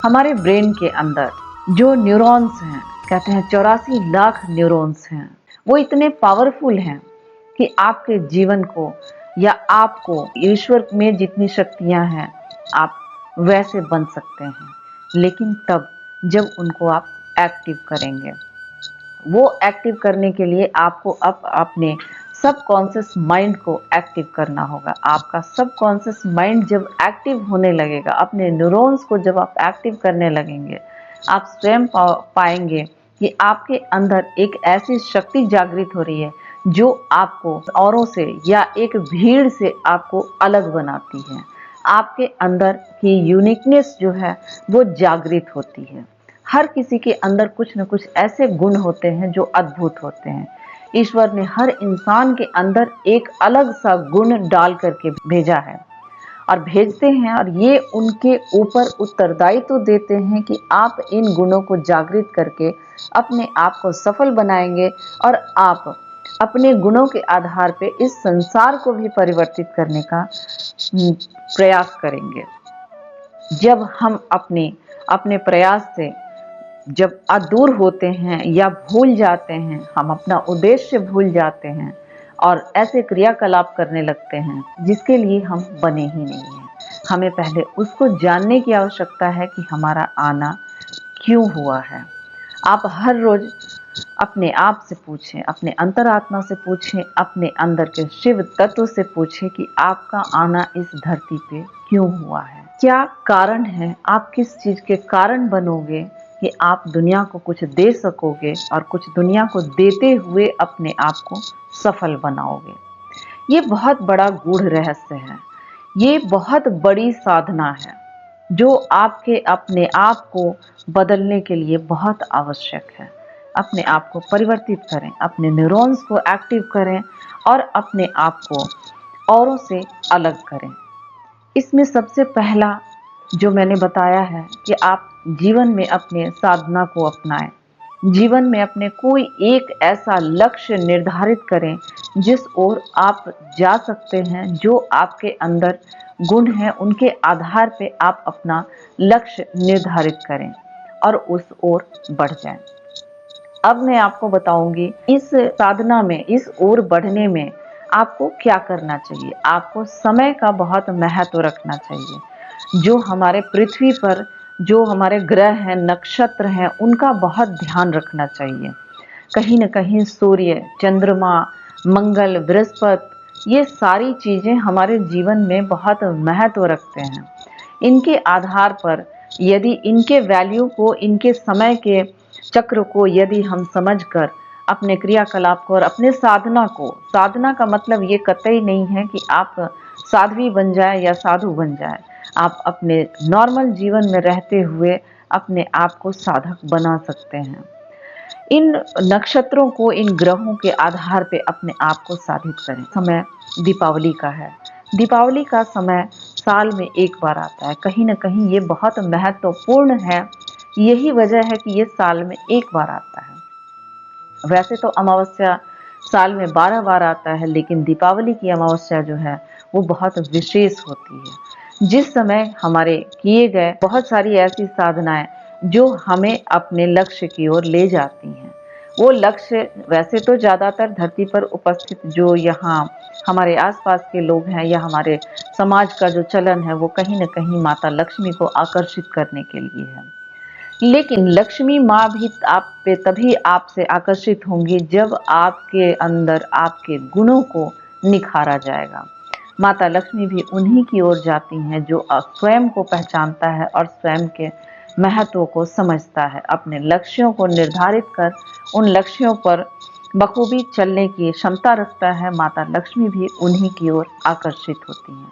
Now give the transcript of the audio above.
हमारे ब्रेन के अंदर जो न्यूरॉन्स हैं, कहते हैं 84 लाख न्यूरॉन्स हैं, वो इतने पावरफुल हैं कि आपके जीवन को या आपको ईश्वर में जितनी शक्तियां हैं आप वैसे बन सकते हैं, लेकिन तब जब उनको आप एक्टिव करेंगे। वो एक्टिव करने के लिए आपको अपने सबकॉन्शियस माइंड को एक्टिव करना होगा। आपका सबकॉन्शियस माइंड जब एक्टिव होने लगेगा, अपने न्यूरॉन्स को जब आप एक्टिव करने लगेंगे, आप स्वयं पाएंगे कि आपके अंदर एक ऐसी शक्ति जागृत हो रही है जो आपको औरों से या एक भीड़ से आपको अलग बनाती है। आपके अंदर की यूनिकनेस जो है वो जागृत होती है। हर किसी के अंदर कुछ न कुछ ऐसे गुण होते हैं जो अद्भुत होते हैं। ईश्वर ने हर इंसान के अंदर एक अलग सा गुण डाल करके भेजा है और भेजते हैं, और ये उनके ऊपर उत्तरदायित्व देते हैं कि आप इन गुणों को जागृत करके अपने आप को सफल बनाएंगे और आप अपने गुणों के आधार पे इस संसार को भी परिवर्तित करने का प्रयास करेंगे। जब हम अपने प्रयास से जब अदूर होते हैं या भूल जाते हैं, हम अपना उद्देश्य भूल जाते हैं और ऐसे क्रियाकलाप करने लगते हैं जिसके लिए हम बने ही नहीं हैं। हमें पहले उसको जानने की आवश्यकता है कि हमारा आना क्यों हुआ है। आप हर रोज अपने आप से पूछें, अपने अंतरात्मा से पूछें, अपने अंदर के शिव तत्व से पूछें कि आपका आना इस धरती पे क्यों हुआ है, क्या कारण है, आप किस चीज के कारण बनोगे कि आप दुनिया को कुछ दे सकोगे और कुछ दुनिया को देते हुए अपने आप को सफल बनाओगे। ये बहुत बड़ा गूढ़ रहस्य है, ये बहुत बड़ी साधना है जो आपके अपने आप को बदलने के लिए बहुत आवश्यक है। अपने आप को परिवर्तित करें, अपने न्यूरॉन्स को एक्टिव करें और अपने आप को औरों से अलग करें। इसमें सबसे पहला जो मैंने बताया है कि आप जीवन में अपने साधना को अपनाएं। जीवन में अपने कोई एक ऐसा लक्ष्य निर्धारित करें जिस ओर आप जा सकते हैं। जो आपके अंदर गुण हैं उनके आधार पे आप अपना लक्ष्य निर्धारित करें और उस ओर बढ़ जाएं। अब मैं आपको बताऊंगी इस साधना में, इस ओर बढ़ने में आपको क्या करना चाहिए। आपको समय का बहुत महत्व रखना चाहिए। जो हमारे पृथ्वी पर जो हमारे ग्रह हैं, नक्षत्र हैं, उनका बहुत ध्यान रखना चाहिए। कहीं न कहीं सूर्य, चंद्रमा, मंगल, बृहस्पति, ये सारी चीजें हमारे जीवन में बहुत महत्व रखते हैं। इनके आधार पर यदि इनके वैल्यू को, इनके समय के चक्र को यदि हम समझकर अपने क्रियाकलाप को और अपने साधना को, साधना का मतलब ये कतई नहीं है कि आप साध्वी बन जाए या साधु बन जाए। आप अपने नॉर्मल जीवन में रहते हुए अपने आप को साधक बना सकते हैं। इन नक्षत्रों को, इन ग्रहों के आधार पे अपने आप को साधित करें। समय दीपावली का है। दीपावली का समय साल में एक बार आता है। कहीं न कहीं ये बहुत महत्वपूर्ण है। यही वजह है कि ये साल में एक बार आता है। वैसे तो अमावस्या साल में 12 बार आता है, लेकिन दीपावली की अमावस्या जो है वो बहुत विशेष होती है। जिस समय हमारे किए गए बहुत सारी ऐसी साधनाएं जो हमें अपने लक्ष्य की ओर ले जाती हैं। वो लक्ष्य वैसे तो ज़्यादातर धरती पर उपस्थित जो यहाँ हमारे आसपास के लोग हैं या हमारे समाज का जो चलन है वो कहीं न कहीं माता लक्ष्मी को आकर्षित करने के लिए है। लेकिन लक्ष्मी माँ भी आप पे तभी आपसे आकर्षित होंगी जब आपके अंदर आपके गुणों को निखारा जाएगा। माता लक्ष्मी भी उन्हीं की ओर जाती हैं जो स्वयं को पहचानता है और स्वयं के महत्व को समझता है। अपने लक्ष्यों को निर्धारित कर उन लक्ष्यों पर बखूबी चलने की क्षमता रखता है। माता लक्ष्मी भी उन्हीं की ओर आकर्षित होती हैं।